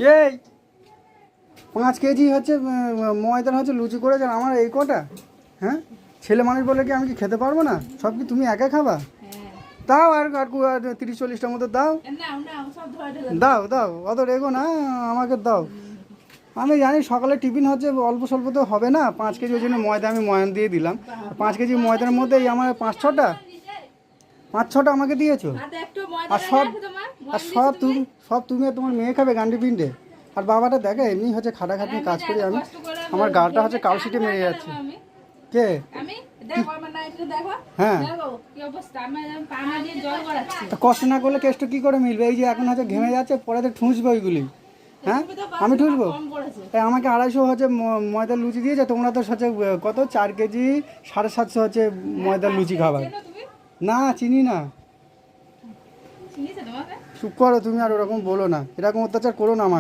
এই 5 কেজি হচ্ছে ময়দার হচ্ছে লুচি করেছে, আর আমার এই কটা? হ্যাঁ, ছেলে মানুষ বলে কি আমি কি খেতে পারবো না? সব কি তুমি একা খাবা? দাও আর 30-40টার মতো দাও। দাও দাও, অত রেগো না, আমাকে দাও। আমি জানি সকালে টিফিন হচ্ছে অল্প স্বল্প তো হবে না, 5 কেজি, ওই জন্য ময়দা আমি ময়ান দিয়ে দিলাম। 5 কেজি ময়দার মধ্যে এই আমার 5-6টা আমাকে দিয়েছো। আর সব তুমি আর তোমার মেয়ে খাবে গান্ডি পিন্ডে। আর বাবাটা দেখে এমনি হচ্ছে খাটাখাটনি কাজ করি আমি, আমার গাটা হচ্ছে কালশিটে মেরে যাচ্ছে। কে? হ্যাঁ, তা কষ্ট না করলে কেষ্ট কি করে মিলবে? এই যে এখন হচ্ছে ঘেমে যাচ্ছে, পরে তো ঠুঁসবে ওইগুলি। হ্যাঁ, আমি ঠুসবো? তাই আমাকে 250 হচ্ছে ময়দার লুচি দিয়েছে, তোমরা তো হচ্ছে কত 4 কেজি 750 হচ্ছে ময়দার লুচি খাবার। না চিনি না। চুপ করো তুমি, আর ওরকম বলো না, এরকম অত্যাচার করো না আমাকে।